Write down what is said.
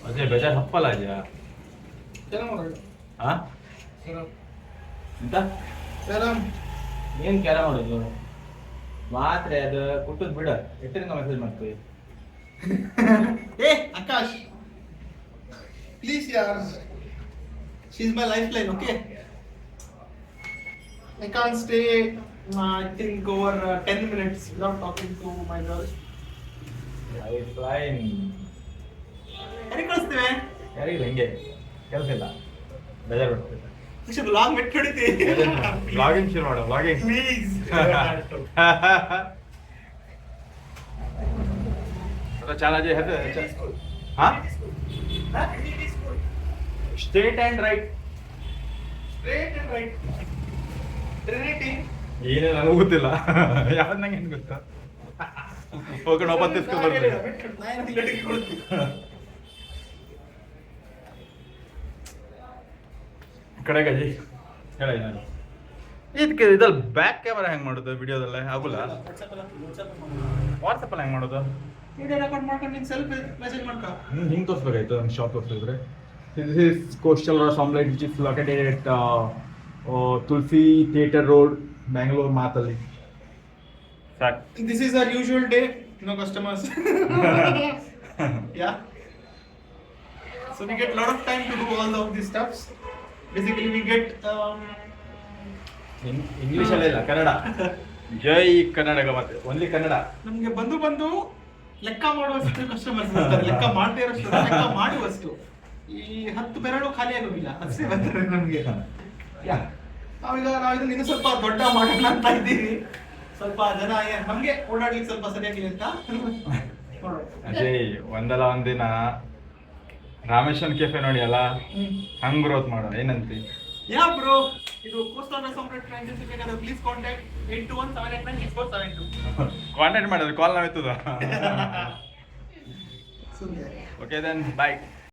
ಅದೇ ಬೇಜಾರು ಹಪ್ಪಲ್ಲ ಇದೆಯಾ ಹಾ ಎಂತ ಏನು ಕ್ಯಾರ ಮಾಡೋದು ಮಾತ್ರೆ ಅದು ಕುಟ್ಟದ್ ಬಿಡ ಎಷ್ಟರಿಂದ ಮೆಸೇಜ್ ಮಾಡ್ತೀವಿ Hey, Akash. Please, yaar. She's my lifeline, okay? I can't stay, I think, over 10 minutes without talking to my girl. ಫ್ಲೈನ್ ಯಾರಿಗೆ ಕಳಿಸ್ತೇವೆ? ಯಾರಿಲ್ಲ ಹಿಂಗೆ ಕೆಲಸ ಇಲ್ಲ ಬೇಜಾರು ಬರ್ತದೆ ಅಕ್ಷಯ್ ಬ್ಲಾಗ್ ಬಿಟ್ಟು ಹೊಡಿತಿ. ವ್ಲಾಗಿಂಗ್ ಶುರು ಮಾಡೋ ವ್ಲಾಗಿಂಗ್ Please. ಚಾಲಾಜಿ ಹಾ straight and right Straight and right. Trinity. ಏನೇ ನನಗೆ ಗೊತ್ತಿಲ್ಲ ಯಾವ್ದು ನಂಗೆ ಏನು ಗೊತ್ತಾ ಹೋಗೋಣ ಒಬ್ಬ ತಿಸ್ಕೊಂಡು ಬರ್ತೀನಿ ನಾನು ಲಡಿಗೆ ಕೊಡ್ತೀನಿ. ಕಡೆಗೆ ಅಜ್ಜಿ ಹೇಳ ನಾನು ಇದಕ್ಕೆ ಇದಲ್ಲಿ ಬ್ಯಾಕ್ ಕ್ಯಾಮರಾ ಹೆಂಗೆ ಮಾಡೋದು ವಿಡಿಯೋದಲ್ಲೇ ಆಗುಲ್ಲ ವಾಟ್ಸಪ್ಪಲ್ಲಿ ಹೆಂಗೆ ಮಾಡೋದು ವಿಡಿಯೋ ರೆಕಾರ್ಡ್ ಮಾಡ್ಕೊಂಡು ನೀನು ಸೆಲ್ಫ್ ಮೆಸೇಜ್ ಮಾಡ್ಕೊ. ಹಿಂಗೆ ತೋರಿಸ್ಬೇಕಾಯ್ತು ನಮ್ಮ ಶಾಪ್ ತೋರಿಸಿದ್ರೆ this is coastal ross omelette which is located at Tulasi theatre road Bangalore ಮಾತಲ್ಲಿ ಸಾಕು This is our usual day. No customers. Yeah. So we get a lot of time to do all of these stuffs. Basically, we get. ಇಂಗ್ಲೀಷಲ್ಲೇ ಇಲ್ಲ ಕನ್ನಡ ಜೈ ಕನ್ನಡ ಮತ್ತೆ only Kannada ನಮಗೆ ಬಂದು ಲೆಕ್ಕ ಮಾಡುವಷ್ಟು customers ಬರ್ತಾರೆ. ಲೆಕ್ಕ ಮಾಡದೇ ಇರೋಷ್ಟು ಲೆಕ್ಕ ಮಾಡುವಷ್ಟು ಈ 10 ಬೆರಳು ಖಾಲಿ ಆಗೋದಿಲ್ಲ ಅಷ್ಟೇ ಬರ್ತಾರೆ ನಮಗೆ. ನಾವೀಗ ಇದನ್ನ ಇನ್ನೂ ಸ್ವಲ್ಪ ದೊಡ್ಡ ಮಾಡೋಣ ಅಂತ ಇದ್ದೀವಿ. ಸ್ವಲ್ಪ ಜನ ನಮಗೆ ಓಡಾಡ್ಲಿಕ್ಕೆ ಸ್ವಲ್ಪ ಸರಿಯಾಗಿಲ್ಲ ಅಂತ. ಅಜಯ್ ಒಂದಲ್ಲ ಒಂದಿನ ರಾಮೇಶ್ವರನ್ ಕೆಫೆ ನೋಡಿ ಅಲ್ಲ ಹಂಗ್ ಗ್ರೋತ್ ಮಾಡೋಣ ಏನಂತಿ ಯಾ ಬ್ರೋ, ಇದು ಕೋಸ್ಟಲ್ ರೆಸಾರ್ಟ್ ಫ್ರಾಂಚೈಸಿ ಬೇಕಾದ್ರೆ ಪ್ಲೀಸ್ ಕಾಂಟ್ಯಾಕ್ಟ್ 8217896472. ಕಾಂಟ್ಯಾಕ್ಟ್ ಮಾಡಿದ್ರೆ ಕಾಲ್ ನಾವೆತ್ತದ ಸುಮ್ಮನೆ ಓಕೆ ದೆನ್ ಬಾಯ್